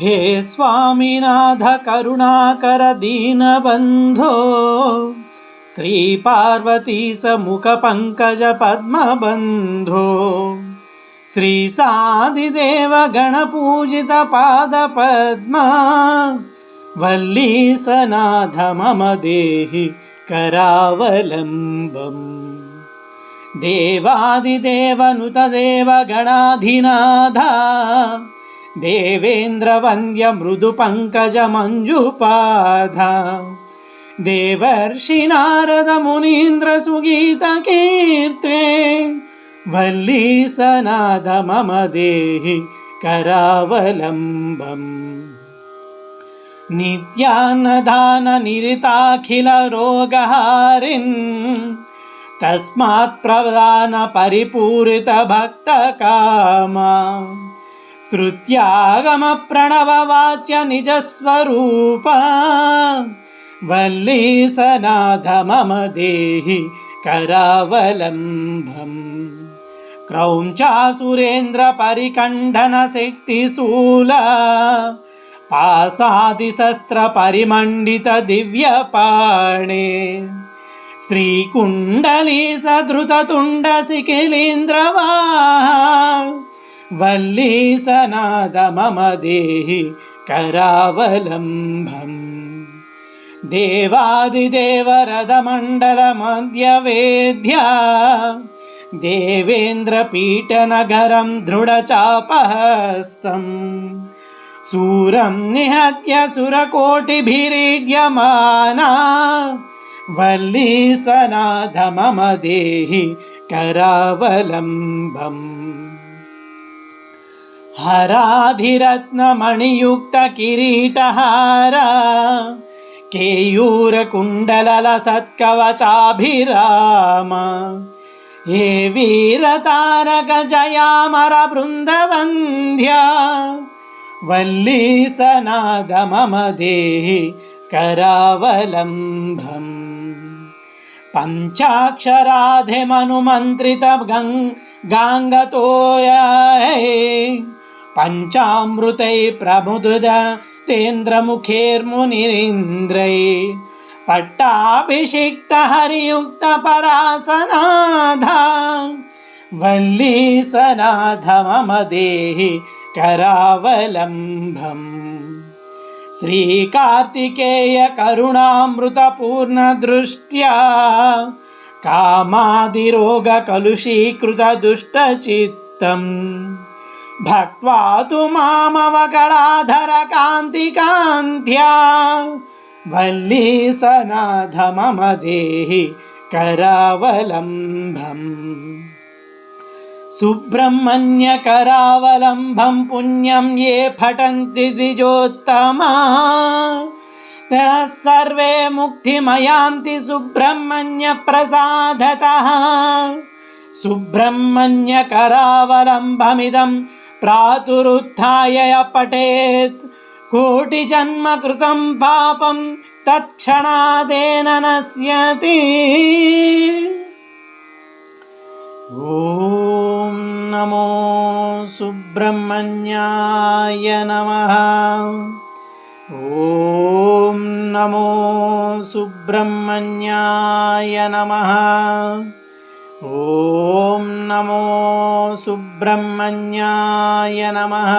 हे स्वामीनाथ करुणाकर दीनबन्धो श्रीपार्वती समुख पंकज पद्मबन्धो श्रीसादिदेव गणपूजित पादपद्मा वल्लीसनाथ मम देहि करावलम्बम् देवादिदेवनुत देवगणाधिनाथा देवेन्द्रवन्द्य मृदुपङ्कज मञ्जुपाधा देवर्षि नारद मुनीन्द्र सुगीतकीर्ते वल्लीसनाथ मम देहि करावलम्बम् नित्यान्नदान निरिताखिल रोगहारिन् तस्मात् प्रदान परिपूरित भक्तकामा श्रुत्यागम प्रणव वाच्य निजस्वरूपा वल्लीसनाथ मम देहि करावलम्बम् क्रौञ्चासुरेन्द्र परिकण्ठन शक्तिशूला पासादिशस्त्र परिमण्डित दिव्यपाणे श्रीकुण्डली सधृततुण्ड शिखिलीन्द्रवाहा वल्लीसनाथ मम देहि करावलम्बम् देवादिदेव रथमण्डल मध्यवेद्या देवेन्द्रपीठनगरं दृढचापहस्तम् सूरं निहत्य सुरकोटिभिरीड्यमाना वल्लीसनाथ मम देहि करावलम्बम् हराधिरत्नमणियुक्त किरीटहारा केयूरकुण्डलसत्कवचाभिराम हे वीरतारक जयामर बृन्दवन्द्या वल्लीसनाथ मम देहि करावलम्बम् पञ्चाक्षराधिमनुमन्त्रित गाङ्गतोया पञ्चामृतै प्रमुदित तेन्द्रमुखैर्मुनीन्द्रै पट्टाभिषिक्त हरियुक्त परासनाधा वल्लीसनाथ मम देहि करावलम्बम् श्रीकार्तिकेय करुणामृतपूर्ण दृष्ट्या कामादिरोग कलुषीकृत दुष्टचित्तम् भक्त्वा तु मामवकलाधर कान्तिकान्त्या वल्लीसनाथ मम देहि करावलम्बम् सुब्रह्मण्य करावलम्बं पुण्यं ये पठन्ति द्विजोत्तमा सर्वे मुक्तिमयान्ति सुब्रह्मण्य प्रसादतः सुब्रह्मण्य करावलम्बमिदं प्रातरुत्थाय पठेत् कोटिजन्म कृतं पापं तत्क्षणादेन नश्यति। ॐ नमो सुब्रह्मण्याय नमः। ॐ नमो सुब्रह्मण्याय नमः। ॐ नमो सुब्रह्मण्याय नमः।